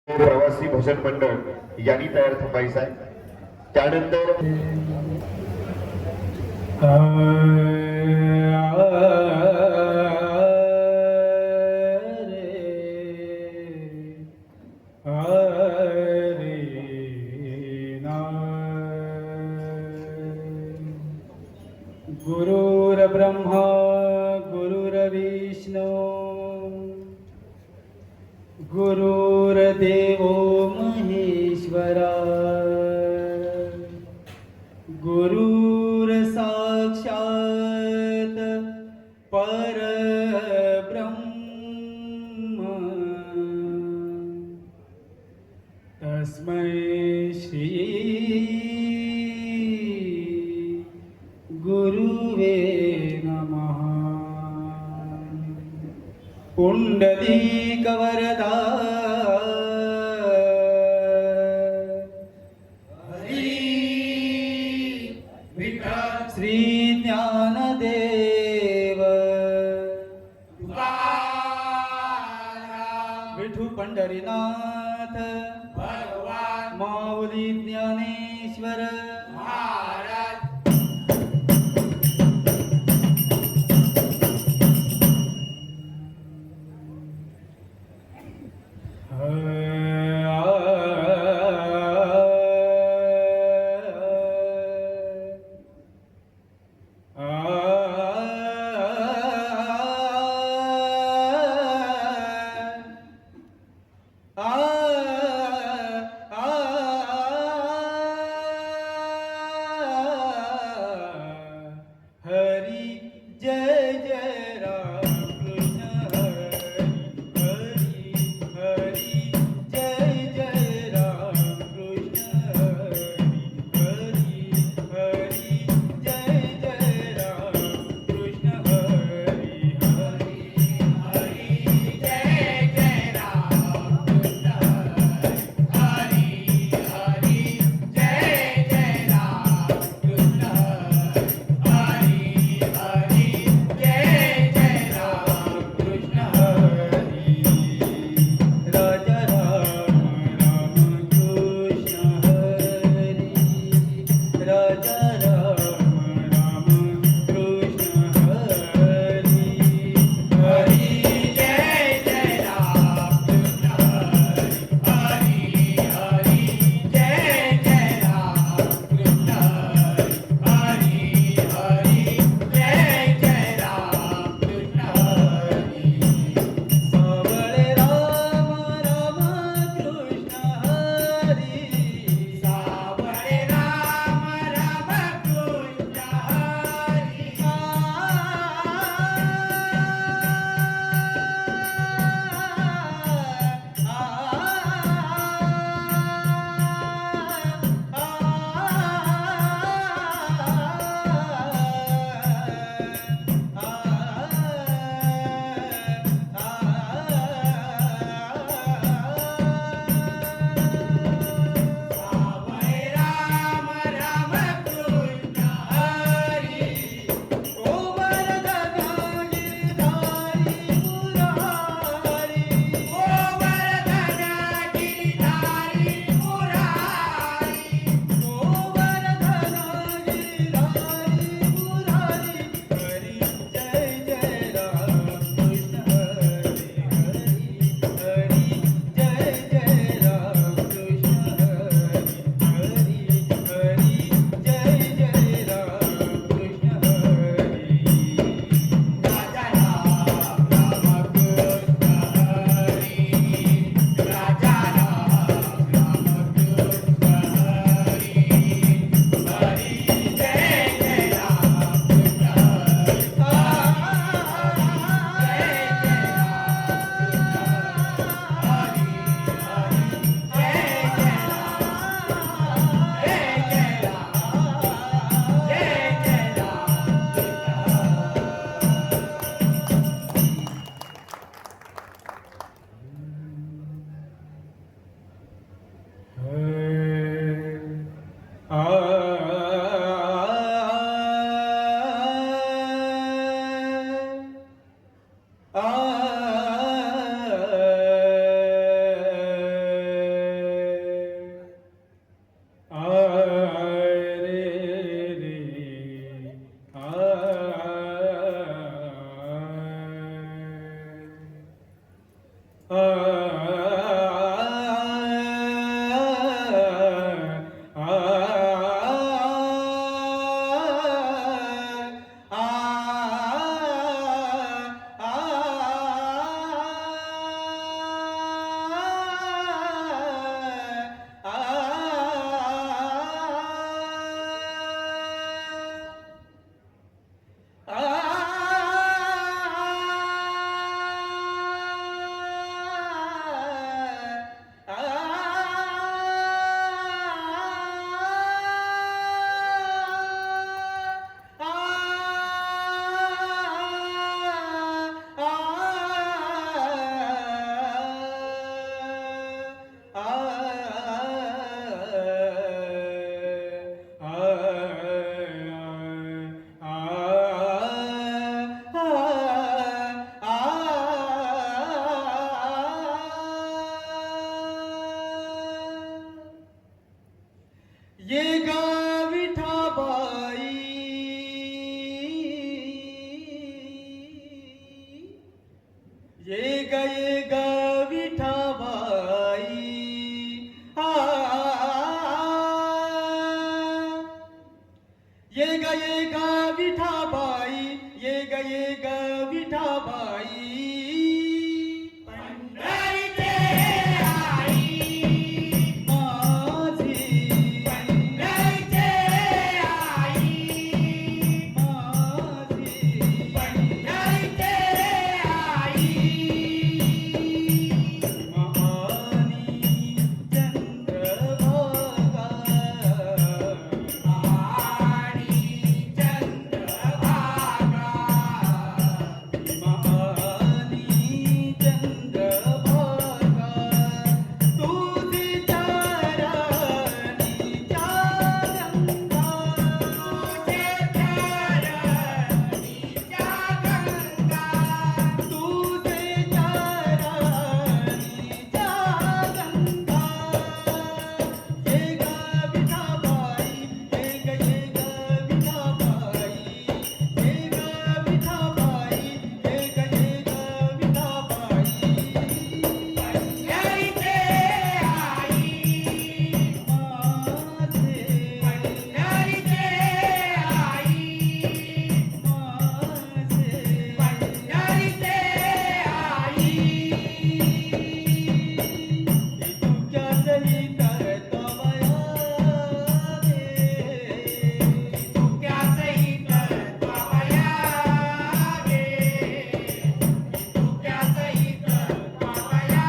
प्रवासी भजन मंडळ यांनी तयार थांबायचं आहे। त्यानंतर गुरुर्ब्रह्मा गुरुर्विष्णू गुरुर्देवो महेश्वरा गुरुर्साक्षात् परब्रह्म तस्मै श्री गुरुवे नमः। पुंडलीकवरदा श्री ज्ञानदेव विठू पंढरीनाथ भगवान माऊली ज्ञानेश्वर महाराज। हरि जय जय राम कृष्ण हरि हरि जय जय राम कृष्ण हरि हरि जय जय राम कृष्ण हरि हरि हरि जय जय राम कृष्ण हरि ये गा विठाबाई, ये गा विठाबाई, आ ये गा विठाबाई, ये गा विठाबाई. पंढरीचे आई माझी पंढरीचे आई माझी पंढरीचे आई महानी चंद्रभागा आणि चंद्रभागा महानी चंद्रभागा तुझी चारणीच्या गंगा तुझे चरणीच्या गंगा तुझे चारणीच्या गंगा ये गा विठाबाई, ये गा विठाबाई, ये गा विठाबाई, ये गा विठाबाई. पंढरीचे आई माझे पंढरीचे आई माझे पंढरीचे आई तुझ्या सहित तवया तुक्या सहित पावया गे तुक्या सहित पावया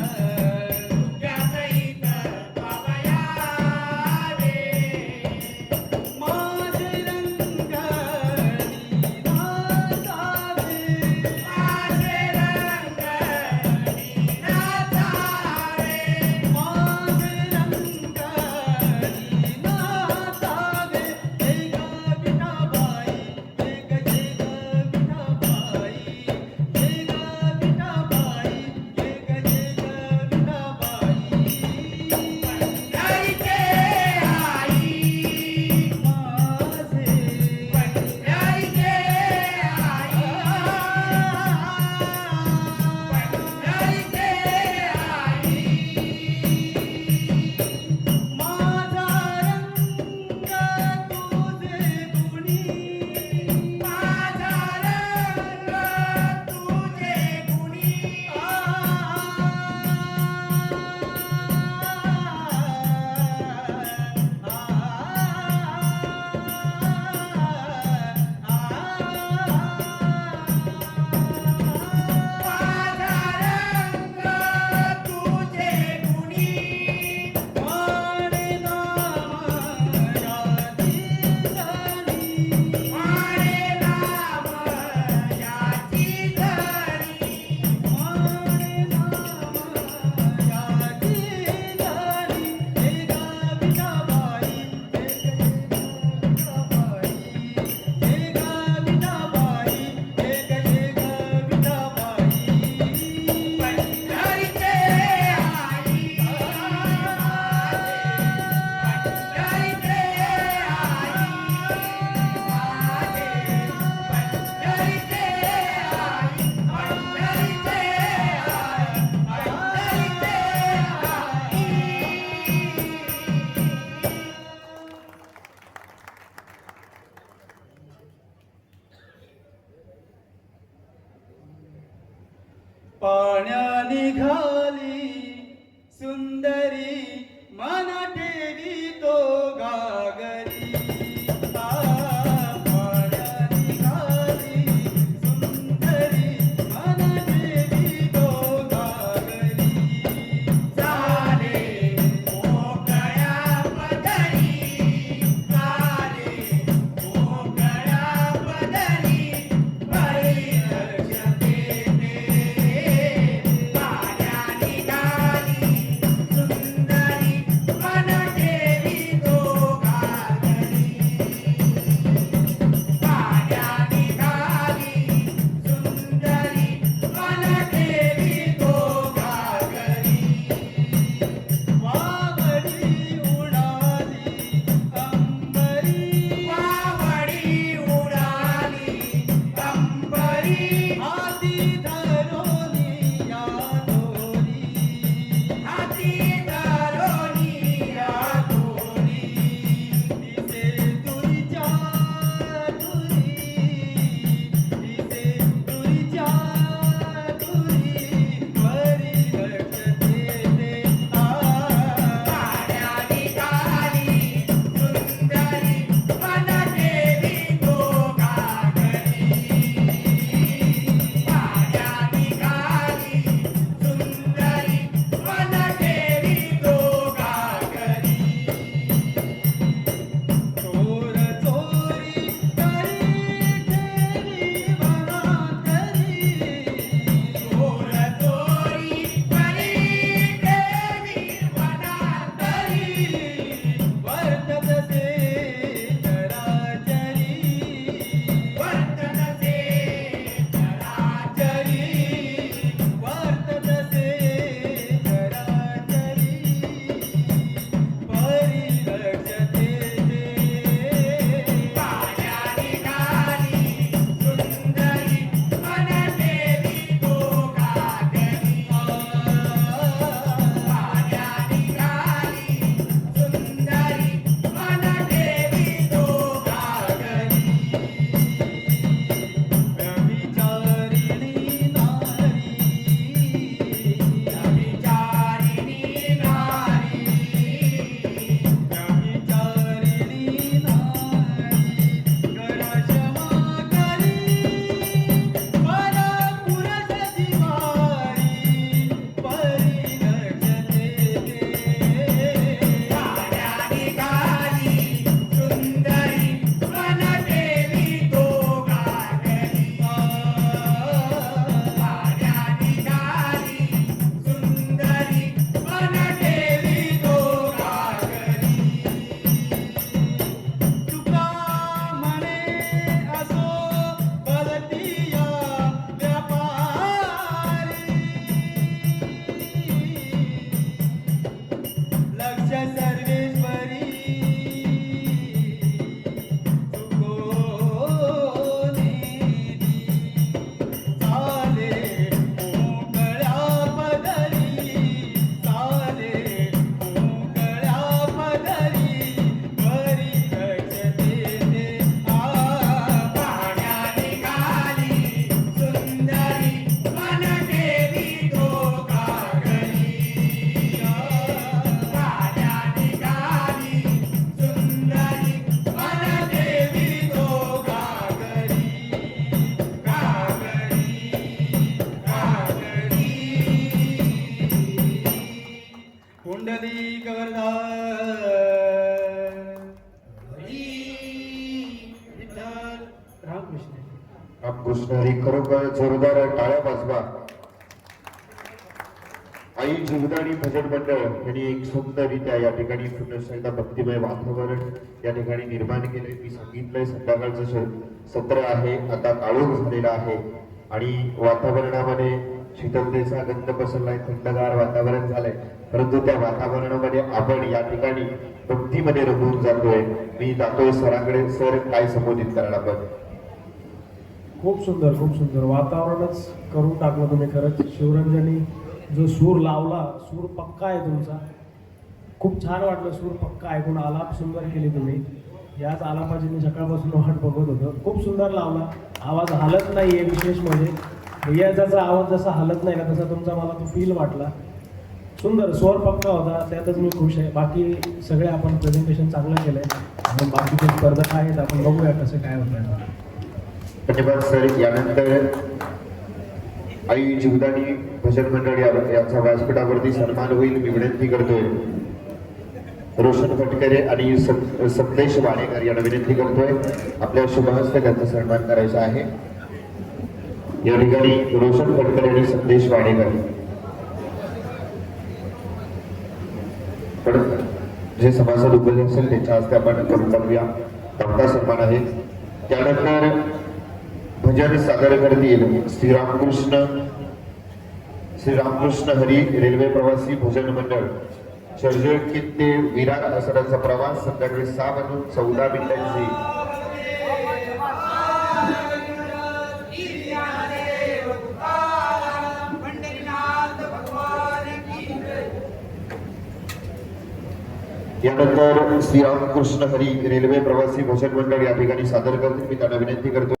तुक्या सहित पावया गे माझे रंगणी नाचावे माझे रंग नीनाचावे माझे रंगणी नाचावे हे गा विठाबाई, हे गा विठाबाई, हे गा विठाबाई, हे गा विठाबाई. पंढरीचे आई माझे पंढरीचे आई पंढरीचे आई माझा रंग तुझे गुणी माझा रंग तुझे गुणी माझा रंग तुझे गुणी माने नाम याची धनी मारे नाम याची धनी माने नाम याची धनी हे गा विठाबाई, हे गा विठाबाई, हे गा विठाबाई. पंढरीचे आई पंढरीचे आई पंढरीचे आई पंढरीचे पाण्या निघाली सुंदरी मन ठेवी तो गागरी पाण्या निघाली सुंदरी मन ठेवी तो गागरी झाले मोकळ्या पदरी झाले मोकळ्या पदरी विठ्ठली गवरदार विठ्ठल रामकृष्ण रामकृष्ण हरी. खरोखर जोरदार टाळ्या वाजवा. आई जीवदानी भजन मंडळ यांनी एक सुंदररित्या या ठिकाणी पुन्हा भक्तिमय वातावरण या ठिकाणी निर्माण केले. मी सांगितलंय संध्याकाळचं सत्र आहे, आता काळोख झालेला आहे आणि वातावरणामध्ये शीतलतेचा गंध पसरलाय, थंडगार वातावरण झालंय, परंतु त्या वातावरणामध्ये आपण या ठिकाणी भक्तीमध्ये रमून जातोय. मी जातोय सरांकडे. सर, काय संबोधित कराल आपण? खूप सुंदर वातावरणच करून टाकलं तुम्ही. खरंच शिवरंजनी जो सूर लावला, सूर पक्का आहे तुमचा. खूप छान वाटलं, सूर पक्का ऐकून. आलाप सुंदर केली तुम्ही. याच आलापाची मी सकाळपासून वाट बघत होतो. खूप सुंदर लावला. आवाज हलत नाही आहे, विशेष म्हणजे रियाजाचा आवाज जसा हलत नाही ना तसा तुमचा मला तो फील वाटला. सुंदर स्वर पक्का होता, त्यातच मी खुश आहे. बाकी सगळे आपण प्रेझेंटेशन चांगलं केलं आहे आणि बाकीचे स्पर्धक आहेत, आपण बघूया कसं काय होतं. धन्यवाद सर. यानंतर आई जीवदानी भजन मंडळ यांचा व्यासपीठावरती सन्मान होईल. मी विनंती करतोय रोशन फटकरे आणि संदेश वाडेकर यांना विनंती करतोय आपल्या शुभहस्ते त्यांचा सन्मान करायचा आहे. या ठिकाणी रोशन फटकरे आणि संदेश वाडेकर पण जे सभासद उपस्थित असेल त्यांच्या हस्ते आपण करून टाकूया. मोठा सन्मान आहे. त्यानंतर भजन सादर करतील श्रीरामकृष्ण हरी रेल्वे प्रवासी भजन मंडळ चर्चगेट ते विरार सरांचा प्रवास संध्याकाळी 6 वाजून 14 मिनिटांची. यानंतर श्रीरामकृष्ण हरी रेल्वे प्रवासी भजन मंडळ या ठिकाणी सादर करतील. मी त्यांना विनंती करतो.